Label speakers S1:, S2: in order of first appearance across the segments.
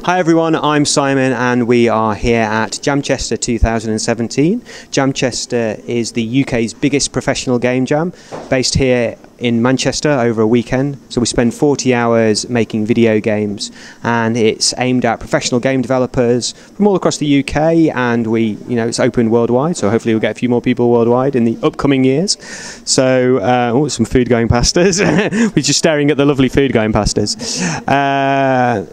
S1: Hi everyone, I'm Simon and we are here at Jamchester 2017. Jamchester is the UK's biggest professional game jam, based here in Manchester over a weekend. So we spend 40 hours making video games, and it's aimed at professional game developers from all across the UK, and it's open worldwide, so hopefully we'll get a few more people worldwide in the upcoming years. So, some food going past us. We're just staring at the lovely food going past us.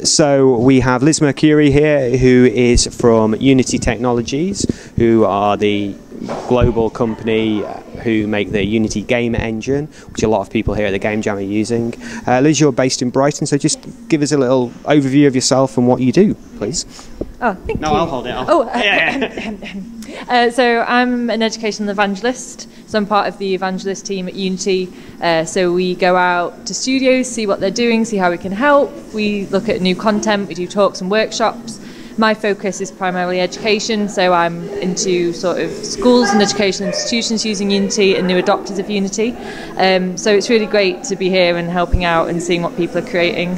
S1: So we have Liz Mercuri here, who is from Unity Technologies, who are the global company who make the Unity game engine, which a lot of people here at the Game Jam are using. Liz, you're based in Brighton, so just give us a little overview of yourself and what you do, please.
S2: Oh, thank you.
S1: No, I'll hold it.
S2: So I'm an educational evangelist. So I'm part of the evangelist team at Unity. So we go out to studios, see what they're doing, see how we can help. We look at new content, we do talks and workshops. My focus is primarily education, so I'm into sort of schools and educational institutions using Unity and new adopters of Unity. So it's really great to be here and helping out and seeing what people are creating.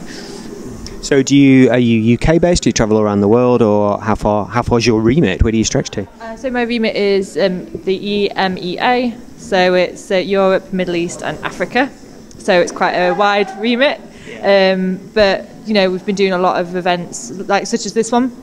S1: So are you UK based? Do you travel around the world, or how far is your remit? Where do you stretch to?
S2: So my remit is the EMEA, so it's Europe, Middle East and Africa. So it's quite a wide remit. But we've been doing a lot of events such as this one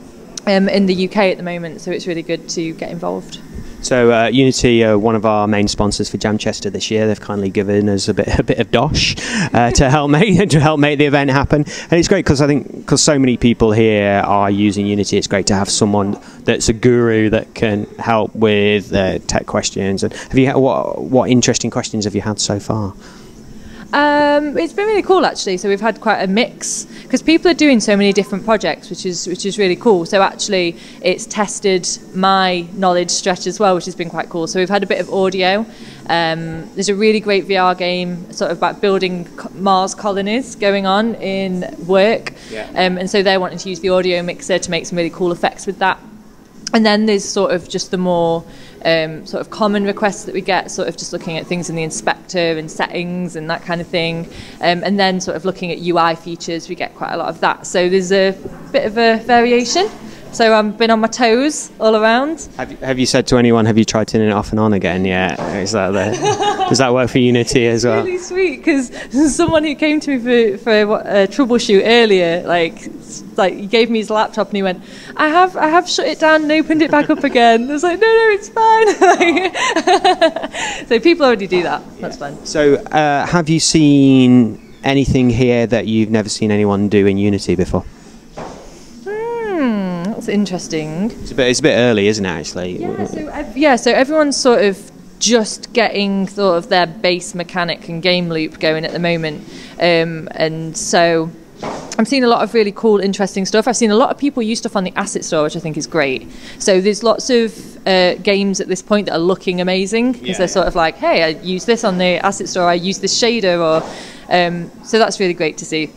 S2: in the UK at the moment, so it's really good to get involved.
S1: So Unity are one of our main sponsors for Jamchester this year. They've kindly given us a bit of dosh to help make the event happen, and it's great because so many people here are using Unity. It's great to have someone that's a guru that can help with tech questions. And what interesting questions have you had so far?
S2: It's been really cool actually. So we've had quite a mix because people are doing so many different projects, which is really cool. So actually, it's tested my knowledge stretch as well, which has been quite cool. So we've had a bit of audio. There's a really great VR game sort of about building Mars colonies going on in work, and so they're wanting to use the audio mixer to make some really cool effects with that. And then there's sort of just the more sort of common requests that we get, sort of just looking at things in the inspector and settings and that kind of thing. And then sort of looking at UI features, we get quite a lot of that. So there's a bit of a variation. So I've been on my toes all around.
S1: Have you said to anyone, have you tried turning it off and on again yet? Does that work for Unity as well?
S2: It's really sweet because someone who came to me for a troubleshoot earlier, he gave me his laptop and he went, I have shut it down and opened it back up again. I was like, no, it's fine. So people already do that. That's fun. So
S1: have you seen anything here that you've never seen anyone do in Unity before?
S2: That's interesting.
S1: It's a bit early, isn't it, actually?
S2: So everyone's sort of just getting sort of their base mechanic and game loop going at the moment. And so I'm seeing a lot of really cool, interesting stuff. I've seen a lot of people use stuff on the asset store, which I think is great. So there's lots of games at this point that are looking amazing because they're sort of like, hey, I use this on the asset store, I use this shader, or so that's really great to see.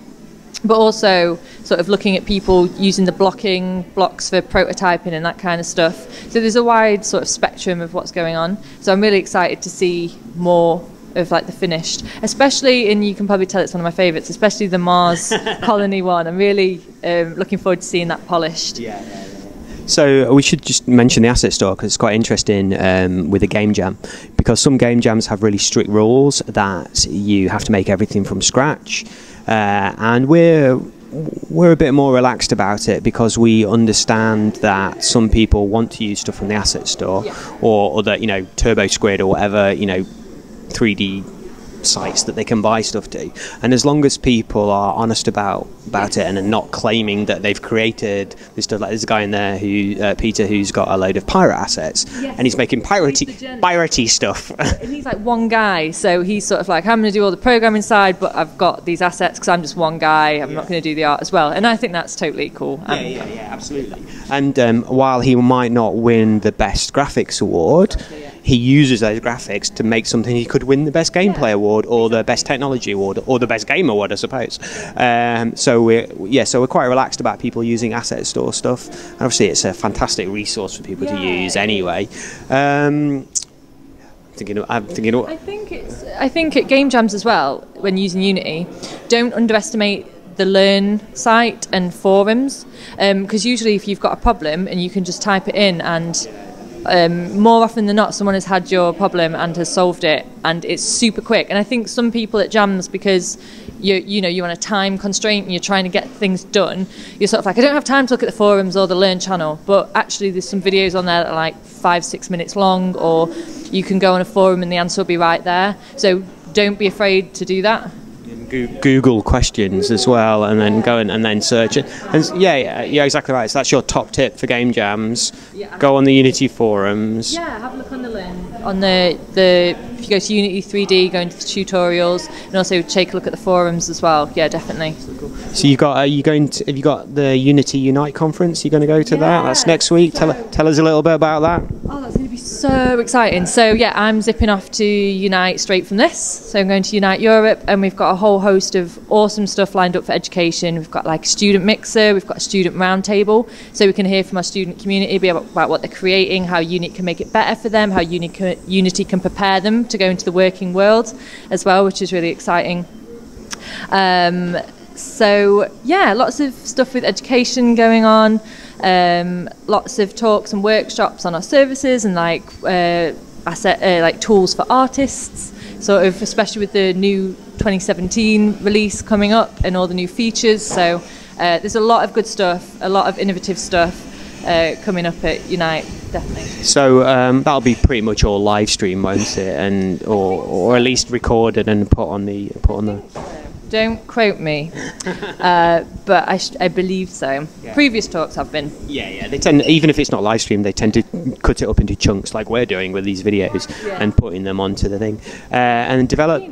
S2: But also sort of looking at people using the blocks for prototyping and that kind of stuff. So there's a wide sort of spectrum of what's going on. So I'm really excited to see more of the finished, especially, and you can probably tell it's one of my favourites, especially the Mars colony one. I'm really looking forward to seeing that polished.
S1: So we should just mention the asset store because it's quite interesting with a game jam, because some game jams have really strict rules that you have to make everything from scratch. And we're a bit more relaxed about it because we understand that some people want to use stuff from the asset store or other, Turbo Squid or whatever, 3D sites that they can buy stuff to. And as long as people are honest about it and are not claiming that they've created this stuff, like there's a guy in there who Peter, who's got a load of pirate assets, and he's making piratey stuff.
S2: And he's like one guy, so he's sort of like, I'm going to do all the programming side, but I've got these assets because I'm just one guy. I'm not going to do the art as well, and I think that's totally cool.
S1: Absolutely. And while he might not win the best graphics award, he uses those graphics to make something he could win the best gameplay award or the best technology award or the best game award, I suppose. So we're quite relaxed about people using asset store stuff. And obviously, it's a fantastic resource for people to use anyway. I think at game jams as well, when using Unity, don't underestimate
S2: the Learn site and forums, because usually if you've got a problem and you can just type it in, and more often than not someone has had your problem and has solved it, and it's super quick. And I think some people at jams, because you're on a time constraint and you're trying to get things done, you're sort of like, I don't have time to look at the forums or the Learn channel, but actually there's some videos on there that are like 5-6 minutes long, or you can go on a forum and the answer will be right there. So don't be afraid to do that.
S1: Google questions as well, and then go and then search it. And yeah, exactly right. So that's your top tip for game jams. Go on the Unity forums.
S2: Yeah, have a look on the Learn, on the if you go to Unity 3D, go into the tutorials, and also take a look at the forums as well. Yeah, definitely.
S1: So you got have you got the Unity Unite conference? You're going to go to that? That's next week. Tell us a little bit about that.
S2: Oh, that's going to be so exciting. So yeah, I'm zipping off to Unite straight from this. So I'm going to Unite Europe, and we've got a whole host of awesome stuff lined up for education. We've got like a student mixer, we've got a student roundtable, so we can hear from our student community about what they're creating, how Unity can make it better for them, how Unity can prepare them to go into the working world as well, which is really exciting. So yeah, lots of stuff with education going on, lots of talks and workshops on our services, and like like tools for artists, sort of, especially with the new 2017 release coming up and all the new features. So there's a lot of good stuff, a lot of innovative stuff coming up at Unite, definitely. So
S1: that'll be pretty much all live stream, won't it? And or at least recorded and put on the.
S2: Don't quote me, but I believe so. Yeah. Previous talks have been.
S1: Yeah. They tend, even if it's not live stream, they tend to cut it up into chunks, like we're doing with these videos, and putting them onto the thing. And develop.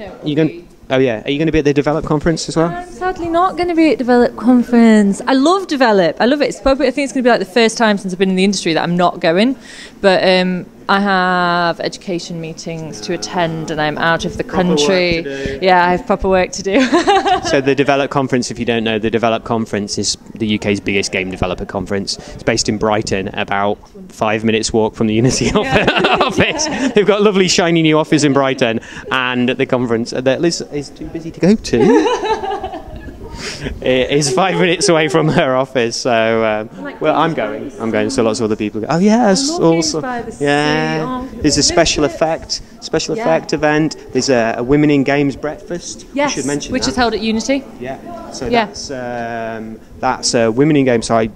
S1: Oh yeah, are you going to be at the Develop conference as well?
S2: I'm sadly not going to be at Develop conference. I love Develop. I love it. It's probably, I think it's going to be like the first time since I've been in the industry that I'm not going. But I have education meetings to attend, and I'm out of the country. Yeah, I have proper work to do.
S1: So the Develop conference, if you don't know, the Develop conference is the UK's biggest game developer conference. It's based in Brighton, about 5 minutes walk from the Unity office. They've got a lovely shiny new office in Brighton, and the conference that Liz is too busy to go to. It is 5 minutes away from her office, so well, I'm going. So lots of other people go. Oh yes, also There's a special effect event. There's a Women in Games breakfast.
S2: Yes,
S1: should mention
S2: which is held at Unity.
S1: Yeah. So that's Women in Games. So I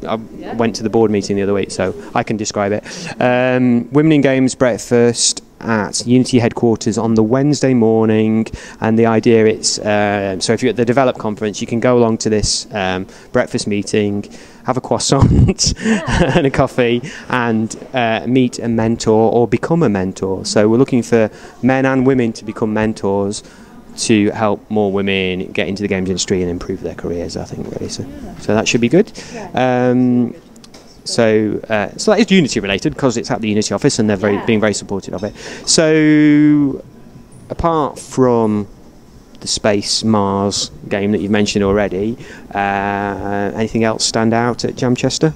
S1: went to the board meeting the other week, so I can describe it. Women in Games breakfast at Unity headquarters on the Wednesday morning, and the idea is so if you're at the Develop conference, you can go along to this breakfast meeting, have a croissant and a coffee, and meet a mentor or become a mentor. So we're looking for men and women to become mentors to help more women get into the games industry and improve their careers, I think, really. So that should be good. So that is Unity related, because it's at the Unity office, and they're being very supportive of it. So apart from the Space Mars game that you've mentioned already, anything else stand out at Jamchester?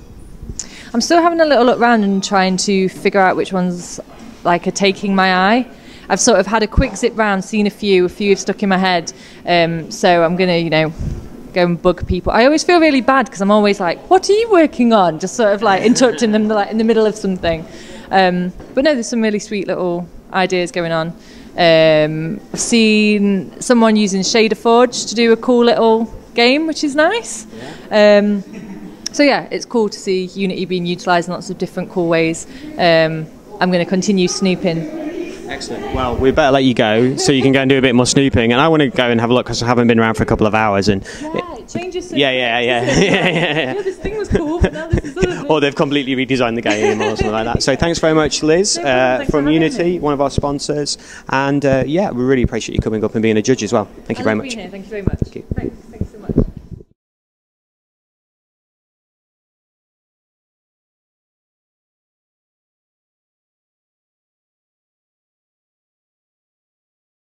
S2: I'm still having a little look around and trying to figure out which ones are taking my eye. I've sort of had a quick zip round, seen a few have stuck in my head, so I'm going to, go and bug people. I always feel really bad because I'm always like, what are you working on? Just sort of interrupting them in the middle of something. But no, there's some really sweet little ideas going on. I've seen someone using Shader Forge to do a cool little game, which is nice. So yeah, it's cool to see Unity being utilised in lots of different cool ways. I'm going to continue snooping.
S1: Excellent. Well, we better let you go so you can go and do a bit more snooping. And I want to go and have a look because I haven't been around for a couple of hours. And
S2: it changes.
S1: Yeah.
S2: This thing was cool, but now this is other thing.
S1: Or they've completely redesigned the game or something like that. So thanks very much, Liz, from Unity, one of our sponsors. And we really appreciate you coming up and being a judge as well. Thank you very much.
S2: Thank you very much.
S1: Thank you.
S2: Thanks.